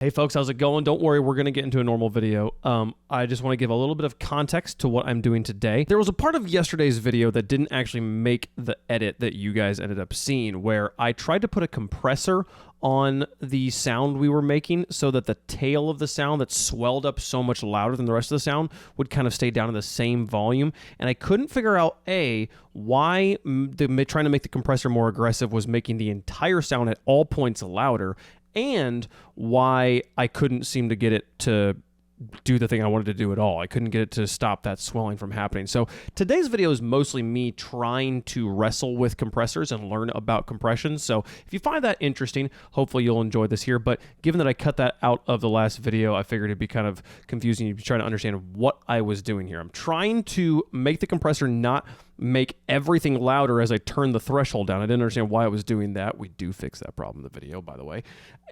Hey folks, how's it going? Don't worry, we're going to get into a normal video. I just want to give a little bit of context to what I'm doing today. There was a part of yesterday's video that didn't actually make the edit that you guys ended up seeing, where I tried to put a compressor on the sound we were making so that the tail of the sound that swelled up so much louder than the rest of the sound would kind of stay down in the same volume. And I couldn't figure out, A, why trying to make the compressor more aggressive was making the entire sound at all points louder, and why I couldn't seem to get it to do the thing I wanted to do at all. I couldn't get it to stop that swelling from happening. So today's video is mostly me trying to wrestle with compressors and learn about compression. So if you find that interesting, hopefully you'll enjoy this here. But given that I cut that out of the last video, I figured it'd be kind of confusing. You'd be trying to understand what I was doing here. I'm trying to make the compressor not make everything louder as I turn the threshold down. I didn't understand why I was doing that. We do fix that problem in the video, by the way.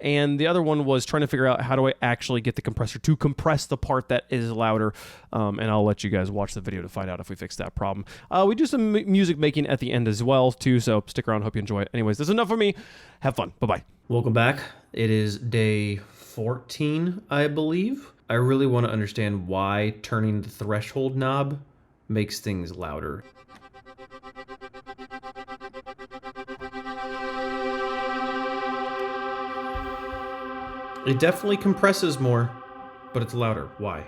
And the other one was trying to figure out how do I actually get the compressor to compress the part that is louder. And I'll let you guys watch the video to find out if we fix that problem. We do some music making at the end as well, too, so stick around. Hope you enjoy it. Anyways, that's enough for me. Have fun. Bye-bye. Welcome back. It is day 14, I believe. I really want to understand why turning the threshold knob makes things louder. It definitely compresses more, but it's louder. Why?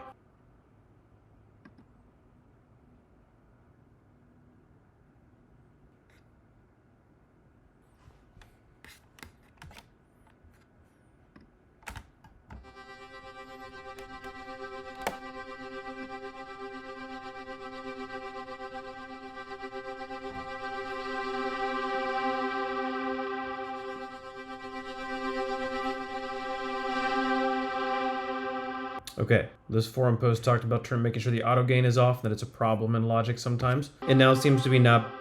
Okay, this forum post talked about making sure the auto gain is off, that it's a problem in Logic sometimes, and now it seems to be not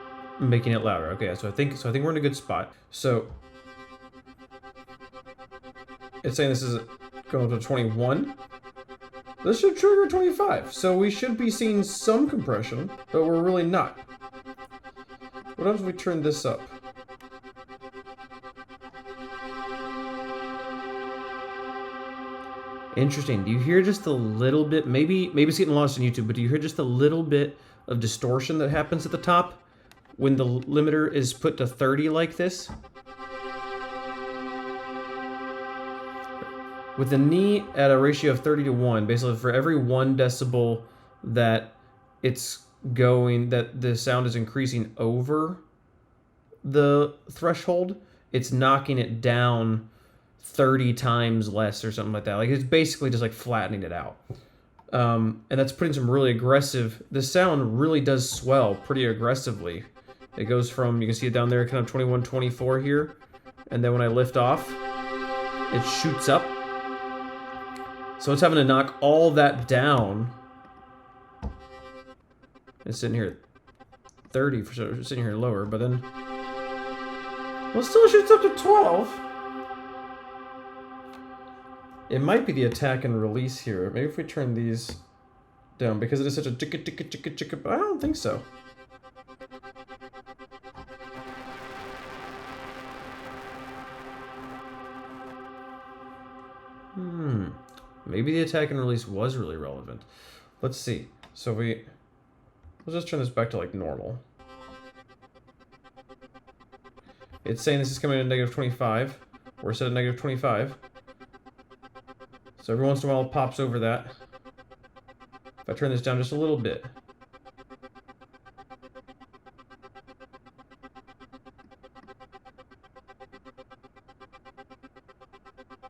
making it louder. Okay, so I think we're in a good spot. So it's saying this is going to 21. This should trigger 25, so we should be seeing some compression, but we're really not. What happens if we turn this up? Interesting. Do you hear just a little bit, maybe it's getting lost on YouTube, but do you hear just a little bit of distortion that happens at the top when the limiter is put to 30 like this? With the knee at a ratio of 30 to 1, basically for every 1 decibel that it's going, that the sound is increasing over the threshold, it's knocking it down 30 times less or something like that. Like, it's basically just like flattening it out. And that's putting some really aggressive, the sound really does swell pretty aggressively. It goes from, you can see it down there, kind of 21, 24 here. And then when I lift off, it shoots up. So it's having to knock all that down. It's sitting here at 30, for sure, sitting here lower, but then, well, it still shoots up to 12. It might be the attack and release here. Maybe if we turn these down, because it is such a chicka chicka chicka chicka, but I don't think so. Maybe the attack and release was really relevant. Let's see. So let's just turn this back to like normal. It's saying this is coming in at -25. We're set at -25. So every once in a while it pops over that. If I turn this down just a little bit.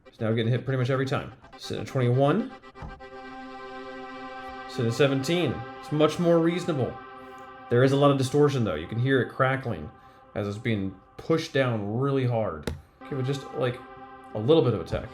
It's now getting hit pretty much every time. Sitting at 21. Sitting at 17. It's much more reasonable. There is a lot of distortion though. You can hear it crackling as it's being pushed down really hard. Give it just like a little bit of attack.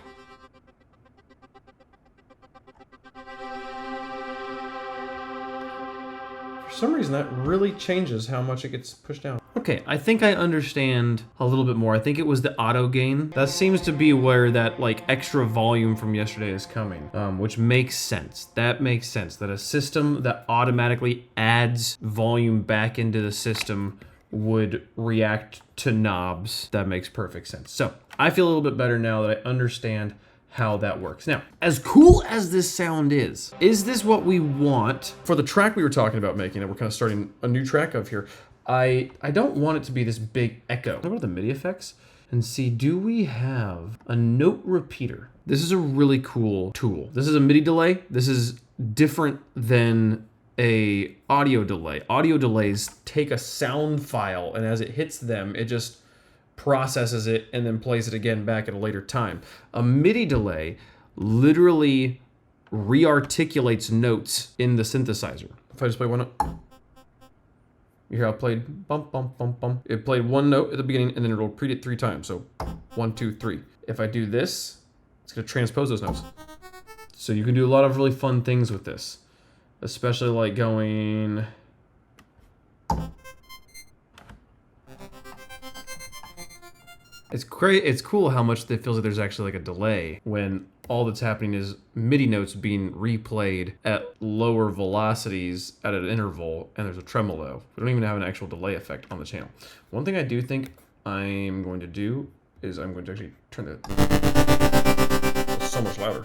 For some reason, that really changes how much it gets pushed down. Okay, I think I understand a little bit more. I think it was the auto gain. That seems to be where that like extra volume from yesterday is coming, which makes sense. That makes sense, that a system that automatically adds volume back into the system would react to knobs. That makes perfect sense. So I feel a little bit better now that I understand how that works. Now, as cool as this sound is this what we want for the track we were talking about making? And we're kind of starting a new track of here. I don't want it to be this big echo. Go to the MIDI effects and see, do we have a note repeater? This is a really cool tool. This is a MIDI delay. This is different than a audio delay. Audio delays take a sound file, and as it hits them, it just processes it and then plays it again back at a later time. A MIDI delay literally rearticulates notes in the synthesizer. If I just play one note, you hear I played bump, bump, bump, bump. It played one note at the beginning and then it'll repeat it 3 times. So 1, 2, 3. If I do this, it's gonna transpose those notes. So you can do a lot of really fun things with this, especially like going. It's great. It's cool how much it feels like there's actually like a delay when all that's happening is MIDI notes being replayed at lower velocities at an interval, and there's a tremolo. We don't even have an actual delay effect on the channel. One thing I do think I'm going to do is I'm going to actually turn it so much louder.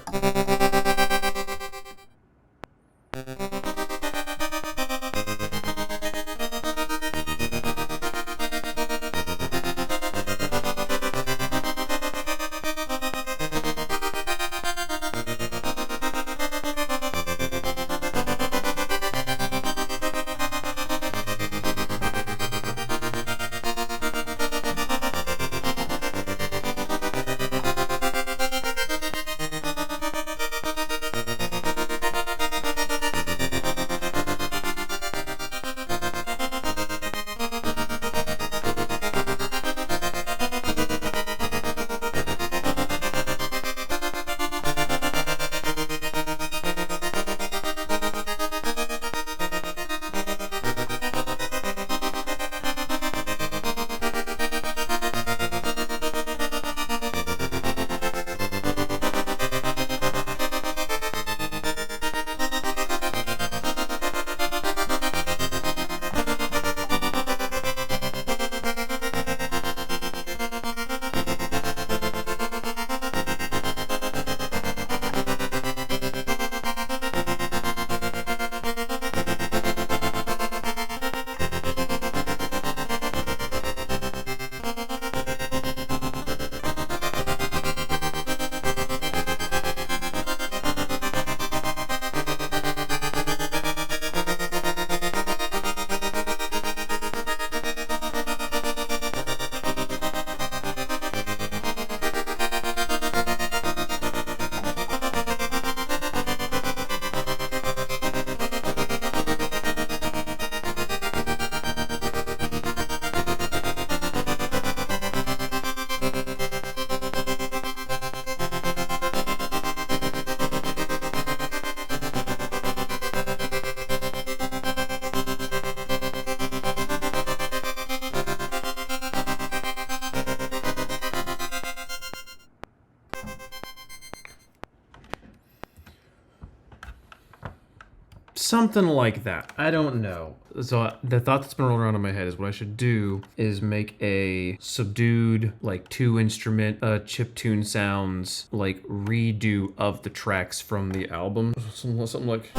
Something like that. I don't know. So the thought that's been rolling around in my head is what I should do is make a subdued, like 2-instrument chiptune sounds, like redo of the tracks from the album. Something like.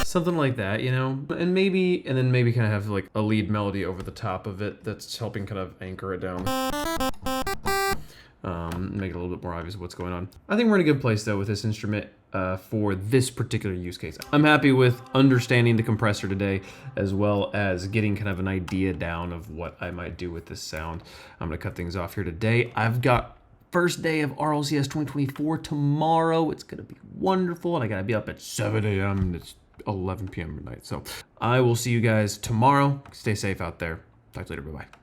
Something like that, you know? And then maybe kind of have like a lead melody over the top of it that's helping kind of anchor it down. Make it a little bit more obvious what's going on. I think we're in a good place though with this instrument for this particular use case. I'm happy with understanding the compressor today, as well as getting kind of an idea down of what I might do with this sound. I'm gonna cut things off here today. I've got first day of RLCS 2024 tomorrow. It's gonna be wonderful, and I gotta be up at 7 a.m. It's 11 p.m. midnight. So I will see you guys tomorrow. Stay safe out there. Talk to you later. Bye-bye.